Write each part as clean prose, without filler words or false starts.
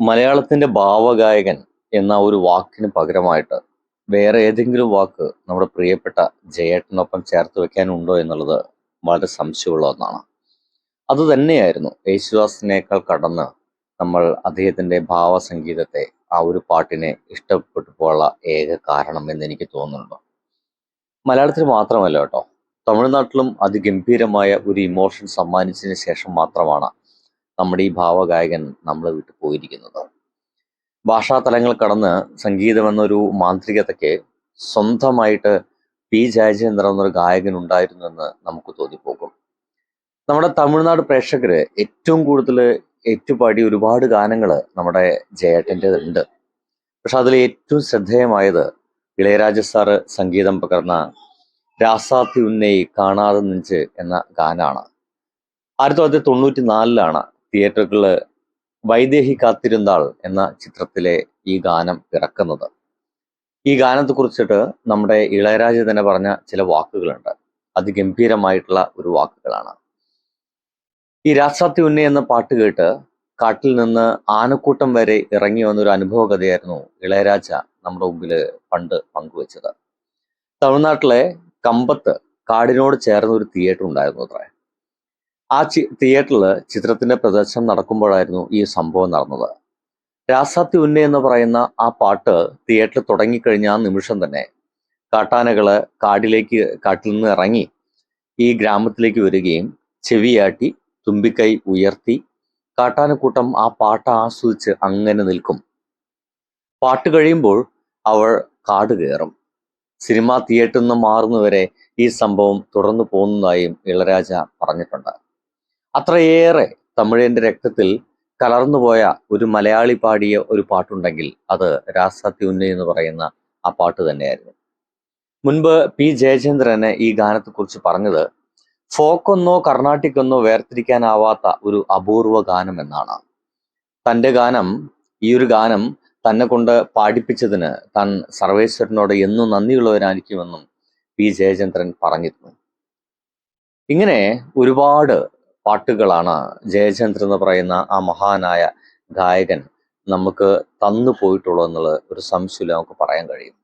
മലയാളത്തിന്റെ ഭാവഗായകൻ എന്ന ഒരു വാക്കിന് പകരമായിട്ട് വേറെ ഏതെങ്കിലും വാക്ക് നമ്മുടെ പ്രിയപ്പെട്ട ജയേട്ടനൊപ്പം ചേർത്ത് വെക്കാനുണ്ടോ എന്നുള്ളത് വളരെ സംശയമുള്ള ഒന്നാണ്. അത് തന്നെയായിരുന്നു യേശുദാസിനേക്കാൾ കടന്ന് നമ്മൾ അദ്ദേഹത്തിന്റെ ഭാവസംഗീതത്തെ, ആ ഒരു പാട്ടിനെ ഇഷ്ടപ്പെട്ടു പോകാനുള്ള ഏക കാരണം എന്ന് എനിക്ക് തോന്നുന്നുണ്ട്. മലയാളത്തിൽ മാത്രമല്ല കേട്ടോ, തമിഴ്നാട്ടിലും അതിഗംഭീരമായ ഒരു ഇമോഷൻ സമ്മാനിച്ചതിന് ശേഷം മാത്രമാണ് നമ്മുടെ ഈ ഭാവഗായകൻ നമ്മളെ വിട്ടു പോയിരിക്കുന്നത്. ഭാഷാതലങ്ങൾ കടന്ന് സംഗീതം എന്നൊരു മാന്ത്രികതയ്ക്ക് സ്വന്തമായിട്ട് പി ജയചന്ദ്രൻ എന്നൊരു ഗായകൻ ഉണ്ടായിരുന്നു എന്ന് നമുക്ക് തോന്നിപ്പോകും. നമ്മുടെ തമിഴ്നാട് പ്രേക്ഷകര് ഏറ്റവും കൂടുതൽ ഏറ്റുപാടിയ ഒരുപാട് ഗാനങ്ങൾ നമ്മുടെ ജയേട്ടൻ്റെ ഉണ്ട്. പക്ഷെ അതിൽ ഏറ്റവും ശ്രദ്ധേയമായത് ഇളയരാജ സാറ് സംഗീതം പകർന്ന രാസാത്തി ഉന്നൈ കാണാതെ നെഞ്ച് എന്ന ഗാനാണ്. 1994 തിയേറ്ററുകളിൽ വൈദേഹി കാത്തിരുന്നാൾ എന്ന ചിത്രത്തിലെ ഈ ഗാനം പിറക്കുന്നത്. ഈ ഗാനത്തെ കുറിച്ചിട്ട് നമ്മുടെ ഇളയരാജ തന്നെ പറഞ്ഞ ചില വാക്കുകളുണ്ട്. അതിഗംഭീരമായിട്ടുള്ള ഒരു വാക്കുകളാണ്. ഈ രാസാത്തി ഉന്നേ എന്ന പാട്ട് കേട്ട് കാട്ടിൽ നിന്ന് ആനക്കൂട്ടം വരെ ഇറങ്ങി വന്നൊരു അനുഭവ കഥയായിരുന്നു ഇളയരാജ നമ്മുടെ മുമ്പിൽ പണ്ട് പങ്കുവച്ചത്. തമിഴ്നാട്ടിലെ കമ്പത്ത് കാടിനോട് ചേർന്ന ഒരു തിയേറ്റർ ഉണ്ടായിരുന്നു അത്രേ. ആ തിയേറ്ററിൽ ചിത്രത്തിന്റെ പ്രദർശനം നടക്കുമ്പോഴായിരുന്നു ഈ സംഭവം നടന്നത്. രാസാത്തി ഉന്നേ എന്ന് പറയുന്ന ആ പാട്ട് തിയേറ്ററിൽ തുടങ്ങിക്കഴിഞ്ഞ ആ നിമിഷം തന്നെ കാട്ടാനകള് കാട്ടിൽ നിന്ന് ഇറങ്ങി ഈ ഗ്രാമത്തിലേക്ക് വരികയും ചെവിയാട്ടി തുമ്പിക്കൈ ഉയർത്തി കാട്ടാനക്കൂട്ടം ആ പാട്ട് ആസ്വദിച്ച് അങ്ങനെ നിൽക്കും. പാട്ട് കഴിയുമ്പോൾ അവൾ കാട് കയറും. സിനിമ തിയേറ്ററിൽ നിന്ന് മാറുന്നവരെ ഈ സംഭവം തുടർന്നു പോകുന്നതായും ഇളയരാജ പറഞ്ഞിട്ടുണ്ട്. അത്രയേറെ തമിഴിന്റെ രക്തത്തിൽ കലർന്നുപോയ ഒരു മലയാളി പാടിയ ഒരു പാട്ടുണ്ടെങ്കിൽ അത് രാസാത്തി ഉന്നൈ എന്ന് പറയുന്ന ആ പാട്ട് തന്നെയായിരുന്നു. മുൻപ് പി ജയചന്ദ്രന് ഈ ഗാനത്തെക്കുറിച്ച് പറഞ്ഞത് ഫോക്കൊന്നോ കർണാട്ടിക്കൊന്നോ വേർതിരിക്കാനാവാത്ത ഒരു അപൂർവ ഗാനം എന്നാണ്. ഈ ഒരു ഗാനം തന്നെ കൊണ്ട് പാടിപ്പിച്ചതിന് താൻ സർവേശ്വരനോട് എന്നും നന്ദിയുള്ളവരായിരിക്കുമെന്നും പി ജയചന്ദ്രൻ പറഞ്ഞിരുന്നു. ഇങ്ങനെ ഒരുപാട് പാട്ടുകളാണ് ജയചന്ദ്രൻ എന്ന് പറയുന്ന ആ മഹാനായ ഗായകൻ നമുക്ക് തന്നു പോയിട്ടുള്ളതെന്നുള്ള ഒരു സംശയമില്ല, നമുക്ക് പറയാൻ കഴിയും.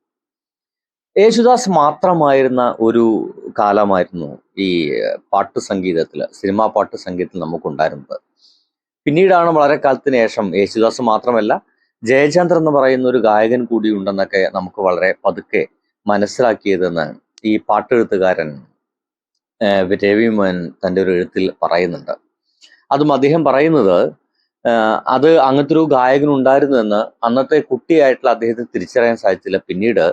യേശുദാസ് മാത്രമായിരുന്ന ഒരു കാലമായിരുന്നു ഈ പാട്ട് സംഗീതത്തിൽ, സിനിമാ പാട്ട് സംഗീതത്തിൽ നമുക്കുണ്ടായിരുന്നത്. പിന്നീടാണ് വളരെ കാലത്തിന് ശേഷം യേശുദാസ് മാത്രമല്ല ജയചന്ദ്രൻ എന്ന് പറയുന്ന ഒരു ഗായകൻ കൂടി ഉണ്ടെന്നൊക്കെ നമുക്ക് വളരെ പതുക്കെ മനസ്സിലാക്കിയതെന്ന് ഈ പാട്ടെഴുത്തുകാരൻ രവിമോഹൻ തൻ്റെ ഒരു എഴുത്തിൽ പറയുന്നുണ്ട്. അതും അദ്ദേഹം പറയുന്നത് അത് അങ്ങനത്തെ ഒരു ഗായകൻ ഉണ്ടായിരുന്നുവെന്ന് അന്നത്തെ കുട്ടിയായിട്ടുള്ള അദ്ദേഹത്തിന് തിരിച്ചറിയാൻ സാധിച്ചില്ല. പിന്നീട്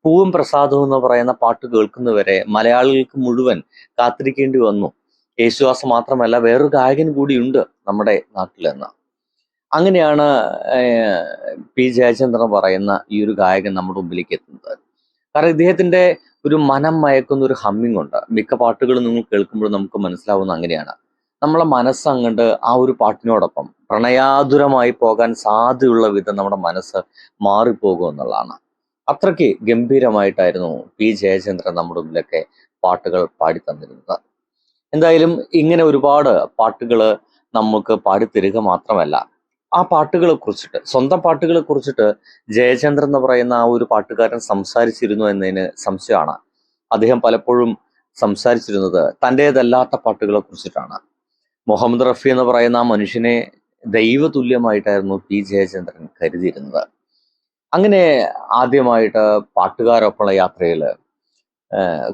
പൂവും പ്രസാദവും എന്ന് പറയുന്ന പാട്ട് കേൾക്കുന്നവരെ മലയാളികൾക്ക് മുഴുവൻ കാത്തിരിക്കേണ്ടി വന്നു. യേശുദാസ് മാത്രമല്ല വേറൊരു ഗായകൻ കൂടിയുണ്ട് നമ്മുടെ നാട്ടിലെന്ന്. അങ്ങനെയാണ് പി ജയചന്ദ്രൻ പറയുന്ന ഈ ഒരു ഗായകൻ നമ്മുടെ മുമ്പിലേക്ക് എത്തുന്നത്. കാരണം ഇദ്ദേഹത്തിന്റെ ഒരു മനം മയക്കുന്ന ഒരു ഹമ്മിങ് ഉണ്ട്. മിക്ക പാട്ടുകളും നിങ്ങൾ കേൾക്കുമ്പോൾ നമുക്ക് മനസ്സിലാവുന്ന അങ്ങനെയാണ്. നമ്മളെ മനസ്സങ്ങണ്ട് ആ ഒരു പാട്ടിനോടൊപ്പം പ്രണയാതുരമായി പോകാൻ സാധ്യതയുള്ള വിധം നമ്മുടെ മനസ്സ് മാറിപ്പോകും എന്നുള്ളതാണ്. അത്രയ്ക്ക് ഗംഭീരമായിട്ടായിരുന്നു പി ജയചന്ദ്രൻ നമ്മുടെ മുമ്പിലൊക്കെ പാട്ടുകൾ പാടിത്തന്നിരുന്നത്. എന്തായാലും ഇങ്ങനെ ഒരുപാട് പാട്ടുകൾ നമുക്ക് പാടിത്തരിക മാത്രമല്ല, ആ പാട്ടുകളെ കുറിച്ചിട്ട്, സ്വന്തം പാട്ടുകളെ കുറിച്ചിട്ട് ജയചന്ദ്രൻ എന്ന് പറയുന്ന ആ ഒരു പാട്ടുകാരൻ സംസാരിച്ചിരുന്നു എന്നതിന് സംശയമാണ്. അദ്ദേഹം പലപ്പോഴും സംസാരിച്ചിരുന്നത് തൻ്റേതല്ലാത്ത പാട്ടുകളെ കുറിച്ചിട്ടാണ്. മുഹമ്മദ് റഫി എന്ന് പറയുന്ന ആ മനുഷ്യനെ ദൈവതുല്യമായിട്ടായിരുന്നു പി ജയചന്ദ്രൻ കരുതിയിരുന്നത്. അങ്ങനെ ആദ്യമായിട്ട് പാട്ടുകാരൊപ്പമുള്ള യാത്രയിൽ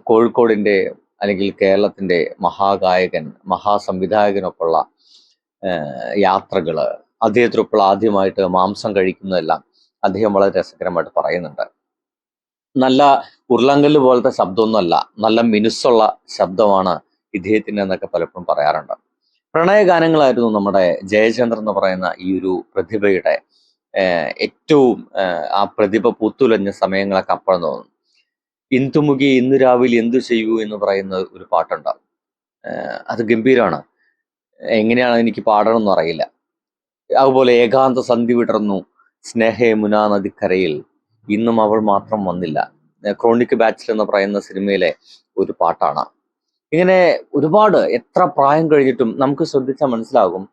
കോഴിക്കോടിൻ്റെ അല്ലെങ്കിൽ കേരളത്തിൻ്റെ മഹാഗായകൻ, മഹാസംവിധായകനൊപ്പമുള്ള യാത്രകൾ, അദ്ദേഹത്തിനൊപ്പം ആദ്യമായിട്ട് മാംസം കഴിക്കുന്നതെല്ലാം അദ്ദേഹം വളരെ രസകരമായിട്ട് പറയുന്നുണ്ട്. നല്ല ഉരുളങ്കല്ല് പോലത്തെ ശബ്ദമൊന്നുമല്ല, നല്ല മിനുസുള്ള ശബ്ദമാണ് ഇദ്ദേഹത്തിന് എന്നൊക്കെ പലപ്പോഴും പറയാറുണ്ട്. പ്രണയഗാനങ്ങളായിരുന്നു നമ്മുടെ ജയചന്ദ്രൻ എന്ന് പറയുന്ന ഈ ഒരു പ്രതിഭയുടെ ഏറ്റവും ആ പ്രതിഭ പൂത്തുലഞ്ഞ സമയങ്ങളൊക്കെ അപ്പുറം തോന്നുന്നു. ഇന്ദുമുഖി ഇന്ന് രാവിലെ എന്തു ചെയ്യൂ എന്ന് പറയുന്ന ഒരു പാട്ടുണ്ട്. അത് ഗംഭീരമാണ്. എങ്ങനെയാണ് എനിക്ക് പാടണമെന്നും അറിയില്ല. അതുപോലെ ഏകാന്ത സന്ധി വിടർന്നു സ്നേഹേ മുനാ നദിക്കരയിൽ ഇന്നും അവൾ മാത്രം വന്നില്ല, ക്രോണിക് ബാച്ചിൽ എന്ന് പറയുന്ന സിനിമയിലെ ഒരു പാട്ടാണ്. ഇങ്ങനെ ഒരുപാട്, എത്ര പ്രായം കഴിഞ്ഞിട്ടും നമുക്ക് ശ്രദ്ധിച്ചാൽ മനസ്സിലാകും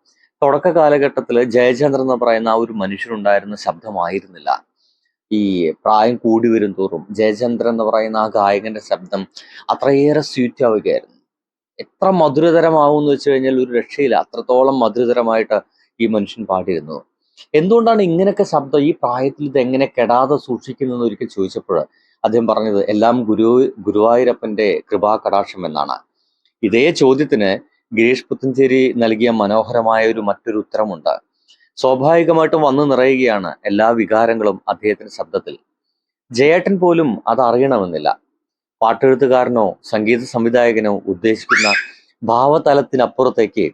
തുടക്ക കാലഘട്ടത്തിൽ ജയചന്ദ്രൻ എന്ന് പറയുന്ന ആ ഒരു മനുഷ്യനുണ്ടായിരുന്ന ശബ്ദമായിരുന്നില്ല. ഈ പ്രായം കൂടി വരും തോറും ജയചന്ദ്രൻ എന്ന് പറയുന്ന ആ ഗായകന്റെ ശബ്ദം അത്രയേറെ സ്വീറ്റ് ആവുകയായിരുന്നു. എത്ര മധുരതരമാവും എന്ന് വെച്ച് കഴിഞ്ഞാൽ ഒരു രക്ഷയില്ല, അത്രത്തോളം മധുരതരമായിട്ട് ഈ മനുഷ്യൻ പാടിയിരുന്നു. എന്തുകൊണ്ടാണ് ഇങ്ങനെയൊക്കെ ശബ്ദം ഈ പ്രായത്തിൽ ഇത് എങ്ങനെ കെടാതെ സൂക്ഷിക്കുന്നതെന്ന് ഒരിക്കൽ ചോദിച്ചപ്പോൾ അദ്ദേഹം പറഞ്ഞത് എല്ലാം ഗുരുവായൂരപ്പന്റെ കൃപാകടാക്ഷം എന്നാണ്. ഇതേ ചോദ്യത്തിന് ഗിരീഷ് പുത്തഞ്ചേരി നൽകിയ മനോഹരമായ മറ്റൊരു ഉത്തരമുണ്ട്. സ്വാഭാവികമായിട്ടും വന്നു നിറയുകയാണ് എല്ലാ വികാരങ്ങളും അദ്ദേഹത്തിന്റെ ശബ്ദത്തിൽ. ജയേട്ടൻ പോലും അത് അറിയണമെന്നില്ല. പാട്ടെഴുത്തുകാരനോ സംഗീത സംവിധായകനോ ഉദ്ദേശിക്കുന്ന ഭാവതലത്തിനപ്പുറത്തേക്ക്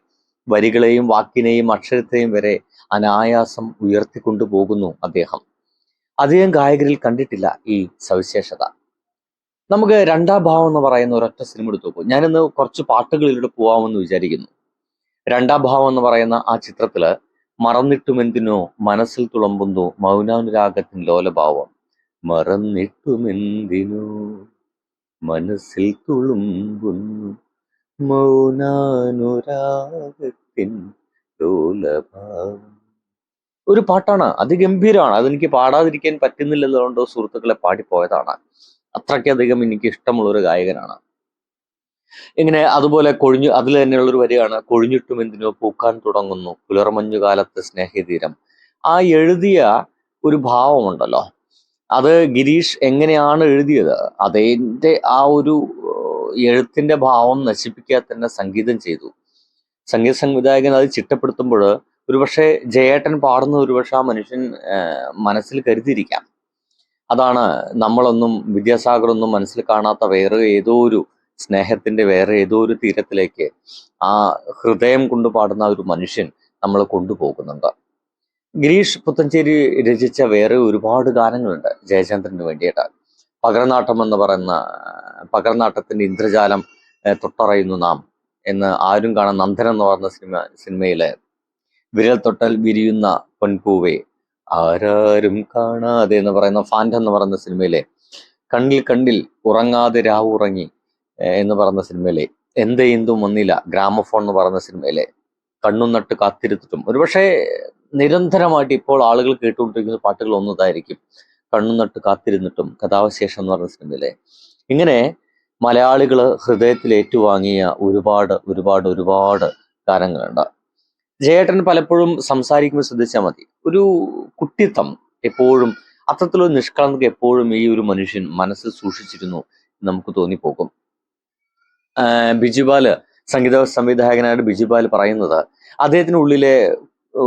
വരികളെയും വാക്കിനെയും അക്ഷരത്തെയും വരെ അനായാസം ഉയർത്തിക്കൊണ്ടുപോകുന്നു അദ്ദേഹം. അധികം ഗായകരിൽ കണ്ടിട്ടില്ല ഈ സവിശേഷത. നമുക്ക് രണ്ടാം ഭാവം എന്ന് പറയുന്ന ഒരൊറ്റ സിനിമ എടുത്തു നോക്കും. ഞാനിന്ന് കുറച്ച് പാട്ടുകളിലൂടെ പോവാമെന്ന് വിചാരിക്കുന്നു. രണ്ടാം ഭാവം എന്ന് പറയുന്ന ആ ചിത്രത്തില് മറന്നിട്ടുമെന്തിനോ മനസ്സിൽ തുളമ്പുന്നു മൗനാനുരാഗത്തിൻ ലോലഭാവം. മറന്നിട്ടുമെന്തിനോ മനസ്സിൽ തുളുമ്പുന്നു മൗനാനുരാഗത്തിൻ ലോലഭാവം. ഒരു പാട്ടാണ്, അതിഗംഭീരമാണ്. അതെനിക്ക് പാടാതിരിക്കാൻ പറ്റുന്നില്ലതുകൊണ്ടോ സുഹൃത്തുക്കളെ പാടിപ്പോയതാണ്. അത്രയ്ക്കധികം എനിക്ക് ഇഷ്ടമുള്ള ഒരു ഗായകനാണ്. ഇങ്ങനെ അതുപോലെ അതിൽ തന്നെയുള്ളൊരു വരിയാണ് കൊഴിഞ്ഞിട്ടും എന്തിനോ പൂക്കാൻ തുടങ്ങുന്നു പുലർമഞ്ഞുകാലത്ത് സ്നേഹതീരം. ആ എഴുതിയ ഒരു ഭാവമുണ്ടല്ലോ, അത് ഗിരീഷ് എങ്ങനെയാണ് എഴുതിയത്, അതിൻ്റെ ആ ഒരു എഴുത്തിന്റെ ഭാവം നശിപ്പിക്കാതെ തന്നെ സംഗീതം ചെയ്തു. സംഗീത സംവിധായകൻ അത് ചിട്ടപ്പെടുത്തുമ്പോൾ ഒരുപക്ഷെ ജയേട്ടൻ പാടുന്ന ഒരുപക്ഷെ ആ മനുഷ്യൻ മനസ്സിൽ കരുതിയിരിക്കാം. അതാണ് നമ്മളൊന്നും വിദ്യാസാഗറൊന്നും മനസ്സിൽ കാണാത്ത വേറെ ഏതോ ഒരു സ്നേഹത്തിന്റെ വേറെ ഏതോ ഒരു തീരത്തിലേക്ക് ആ ഹൃദയം കൊണ്ട് പാടുന്ന ഒരു മനുഷ്യൻ നമ്മൾ കൊണ്ടുപോകുന്നുണ്ട്. ഗിരീഷ് പുത്തഞ്ചേരി രചിച്ച വേറെ ഒരുപാട് ഗാനങ്ങളുണ്ട് ജയചന്ദ്രന് വേണ്ടിയിട്ട്. പകർനാട്ടം എന്ന് പറയുന്ന പകർനാട്ടത്തിന്റെ ഇന്ദ്രജാലം തൊട്ടറിയുന്നു നാം എന്ന് ആരും കാണാൻ നന്ദൻ എന്ന് പറയുന്ന സിനിമയിലെ വിരൽ തൊട്ടാൽ വിരിയുന്ന പൊൻപൂവേ ആരാരും കാണാതെ എന്ന് പറയുന്ന ഫാൻഡ് എന്ന് പറയുന്ന സിനിമയിലെ കണ്ണിൽ ഉറങ്ങാതെ രാവുറങ്ങി എന്ന് പറയുന്ന സിനിമയിലെ എന്തേ എന്തും വന്നില്ല ഗ്രാമഫോൺ എന്ന് പറയുന്ന സിനിമയിലെ കണ്ണും നട്ട് കാത്തിരുത്തിട്ടും ഒരുപക്ഷെ നിരന്തരമായിട്ട് ഇപ്പോൾ ആളുകൾ കേട്ടുകൊണ്ടിരിക്കുന്ന പാട്ടുകൾ ഒന്നതായിരിക്കും കണ്ണും നട്ട് കാത്തിരുന്നിട്ടും കഥാവശേഷം എന്ന് പറയുന്ന സിനിമയിലെ. ഇങ്ങനെ മലയാളികൾ ഹൃദയത്തിൽ ഏറ്റുവാങ്ങിയ ഒരുപാട് ഒരുപാട് ഒരുപാട് ഗാനങ്ങളുണ്ട്. ജയേട്ടൻ പലപ്പോഴും സംസാരിക്കുമ്പോൾ ശ്രദ്ധിച്ചാൽ മതി, ഒരു കുട്ടിത്തം എപ്പോഴും, അത്തരത്തിലൊരു നിഷ്കളങ്കത എപ്പോഴും ഈ ഒരു മനുഷ്യൻ മനസ്സിൽ സൂക്ഷിച്ചിരുന്നു നമുക്ക് തോന്നിപ്പോകും. ബിജുപാല്, സംഗീത സംവിധായകനായിട്ട് ബിജുപാൽ പറയുന്നത് അദ്ദേഹത്തിനുള്ളിലെ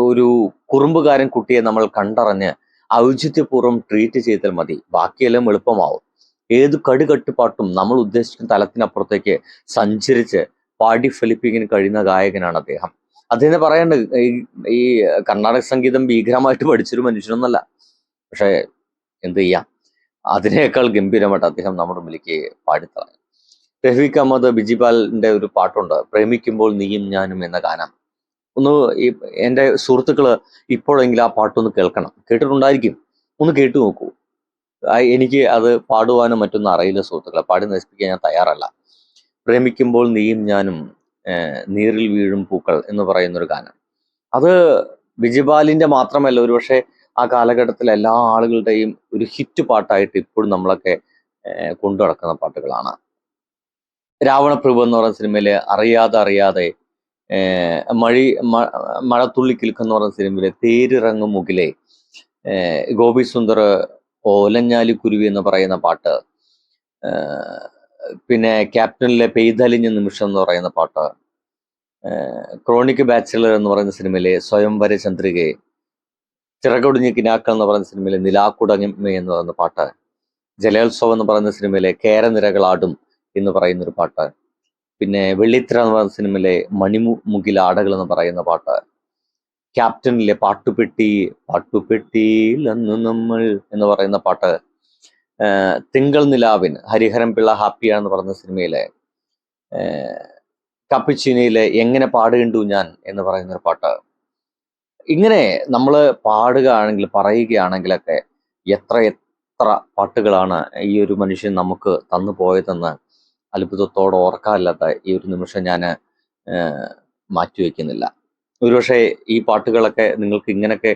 ഒരു കുറുമ്പുകാരൻ കുട്ടിയെ നമ്മൾ കണ്ടറിഞ്ഞ് ഔചിത്യപൂർവ്വം ട്രീറ്റ് ചെയ്താൽ മതി, ബാക്കിയെല്ലാം എളുപ്പമാവും. ഏത് കടുകട്ടുപാട്ടും നമ്മൾ ഉദ്ദേശിക്കുന്ന തലത്തിനപ്പുറത്തേക്ക് സഞ്ചരിച്ച് പാടി ഫലിപ്പിക്കാൻ കഴിയുന്ന ഗായകനാണ് അദ്ദേഹം. അദ്ദേഹം പറയേണ്ടത് ഈ കർണാടക സംഗീതം ഭീകരമായിട്ട് പഠിച്ചൊരു മനുഷ്യനൊന്നല്ല, പക്ഷെ എന്ത് ചെയ്യാം, അതിനേക്കാൾ ഗംഭീരമായിട്ട് അദ്ദേഹം നമ്മുടെ മുന്നിലേക്ക് പാടിത്തറയും. റഫീഖ് അഹമ്മദ് ബിജിപാലിന്റെ ഒരു പാട്ടുണ്ട്, പ്രേമിക്കുമ്പോൾ നീയും ഞാനും എന്ന ഗാനം. ഈ എൻ്റെ സുഹൃത്തുക്കള് ഇപ്പോഴെങ്കിലും ആ പാട്ടൊന്ന് കേൾക്കണം, കേട്ടിട്ടുണ്ടായിരിക്കും, ഒന്ന് കേട്ടു നോക്കൂ. എനിക്ക് അത് പാടുവാനും മറ്റൊന്നും അറിയില്ല സുഹൃത്തുക്കളെ, പാടി നശിപ്പിക്കാൻ ഞാൻ തയ്യാറല്ല. പ്രേമിക്കുമ്പോൾ നീയും ഞാനും നീറിൽ വീഴും പൂക്കൾ എന്ന് പറയുന്നൊരു ഗാനം, അത് ബിജിപാലിന്റെ മാത്രമല്ല ഒരുപക്ഷെ ആ കാലഘട്ടത്തിലെ എല്ലാ ആളുകളുടെയും ഒരു ഹിറ്റ് പാട്ടായിട്ട് ഇപ്പോഴും നമ്മളൊക്കെ കൊണ്ടു നടക്കുന്ന പാട്ടുകളാണ്. രാവണപ്രഭു എന്ന് പറയുന്ന സിനിമയിലെ അറിയാതെ മഴത്തുള്ളി കിൽക്കെന്ന് പറയുന്ന സിനിമയിലെ തേരിറങ്ങും മുകിലെ, ഗോപി സുന്ദർ ഓലഞ്ഞാലിക്കുരുവി എന്ന് പറയുന്ന പാട്ട്, പിന്നെ ക്യാപ്റ്റനിലെ പെയ്തലിഞ്ഞ നിമിഷം എന്ന് പറയുന്ന പാട്ട്, ക്രോണിക് ബാച്ചിലർ എന്ന് പറയുന്ന സിനിമയിലെ സ്വയംവര ചന്ദ്രികയെ, ചിറകൊടിഞ്ഞ കിനാക്കൾ എന്ന് പറയുന്ന സിനിമയിലെ നിലാക്കുടങ്ങമ എന്ന് പറയുന്ന പാട്ട്, ജലോത്സവം എന്ന് പറയുന്ന സിനിമയിലെ കേരനിരകളാടും എന്ന് പറയുന്നൊരു പാട്ട്, പിന്നെ വെള്ളിത്തിര എന്ന് പറയുന്ന സിനിമയിലെ മണിമുകിലാടകൾ എന്ന് പറയുന്ന പാട്ട്, ക്യാപ്റ്റനിലെ പാട്ടുപെട്ടിയിൽ അന്ന് നമ്മൾ എന്ന് പറയുന്ന പാട്ട്, തിങ്കൾ നിലാവിൻ ഹരിഹരൻ പിള്ള ഹാപ്പിയാണെന്ന് പറയുന്ന സിനിമയിലെ, കപ്പിച്ചിനയിലെ എങ്ങനെ പാടുകണ്ടു ഞാൻ എന്ന് പറയുന്നൊരു പാട്ട്. ഇങ്ങനെ നമ്മൾ പാടുകയാണെങ്കിൽ പറയുകയാണെങ്കിലൊക്കെ എത്ര എത്ര പാട്ടുകളാണ് ഈ ഒരു മനുഷ്യൻ നമുക്ക് തന്നു പോയതെന്ന് അത്ഭുതത്തോടെ ഓർക്കാനില്ലാത്ത ഈ ഒരു നിമിഷം ഞാൻ മാറ്റിവെക്കുന്നില്ല. ഒരുപക്ഷെ ഈ പാട്ടുകളൊക്കെ നിങ്ങൾക്ക് ഇങ്ങനെയൊക്കെ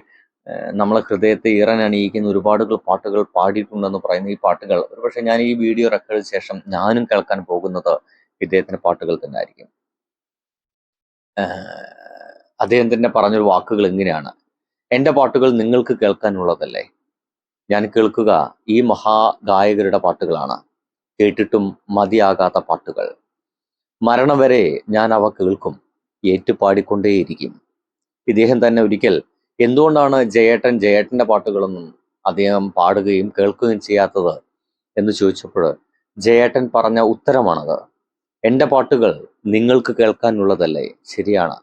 നമ്മളെ ഹൃദയത്തെ ഈറനണിയിക്കുന്ന ഒരുപാട് പാട്ടുകൾ പാടിയിട്ടുണ്ടെന്ന് പറയുന്ന ഈ പാട്ടുകൾ ഒരുപക്ഷെ ഞാൻ ഈ വീഡിയോ റെക്കോർഡ് ശേഷം ഞാനും കേൾക്കാൻ പോകുന്നത് ഇദ്ദേഹത്തിന്റെ പാട്ടുകൾ തന്നെ ആയിരിക്കും. അദ്ദേഹം തന്നെ പറഞ്ഞൊരു വാക്കുകൾ എങ്ങനെയാണ്: എൻ്റെ പാട്ടുകൾ നിങ്ങൾക്ക് കേൾക്കാനുള്ളതല്ലേ, ഞാൻ കേൾക്കുക ഈ മഹാഗായകരുടെ പാട്ടുകളാണ്, കേട്ടിട്ടും മതിയാകാത്ത പാട്ടുകൾ, മരണം വരെ ഞാൻ അവ കേൾക്കും, ഏറ്റുപാടിക്കൊണ്ടേയിരിക്കും. ഇദ്ദേഹം തന്നെ ഒരിക്കൽ എന്തുകൊണ്ടാണ് ജയേട്ടൻ്റെ പാട്ടുകളൊന്നും അദ്ദേഹം പാടുകയും കേൾക്കുകയും ചെയ്യാത്തത് എന്ന് ചോദിച്ചപ്പോൾ ജയേട്ടൻ പറഞ്ഞ ഉത്തരമാണത്. എൻ്റെ പാട്ടുകൾ നിങ്ങൾക്ക് കേൾക്കാനുള്ളതല്ലേ. ശരിയാണ്,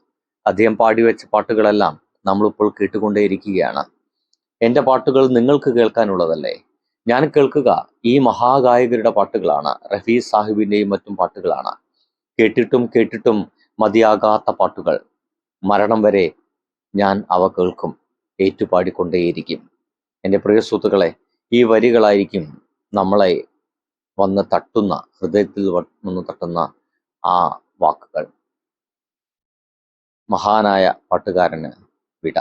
അദ്ദേഹം പാടിവെച്ച പാട്ടുകളെല്ലാം നമ്മളിപ്പോൾ കേട്ടുകൊണ്ടേയിരിക്കുകയാണ്. എൻ്റെ പാട്ടുകൾ നിങ്ങൾക്ക് കേൾക്കാനുള്ളതല്ലേ, ഞാൻ കേൾക്കുക ഈ മഹാഗായകരുടെ പാട്ടുകളാണ്, റഫീസ് സാഹിബിൻ്റെയും മറ്റും പാട്ടുകളാണ്, കേട്ടിട്ടും കേട്ടിട്ടും മതിയാകാത്ത പാട്ടുകൾ, മരണം വരെ ഞാൻ അവ കേൾക്കും, ഏറ്റുപാടിക്കൊണ്ടേയിരിക്കും. എൻ്റെ പ്രിയ സുഹൃത്തുക്കളെ, ഈ വരികളായിരിക്കും നമ്മളെ വന്ന് തട്ടുന്ന, ഹൃദയത്തിൽ വന്ന് തട്ടുന്ന ആ വാക്കുകൾ. മഹാനായ പാട്ടുകാരന് വിട.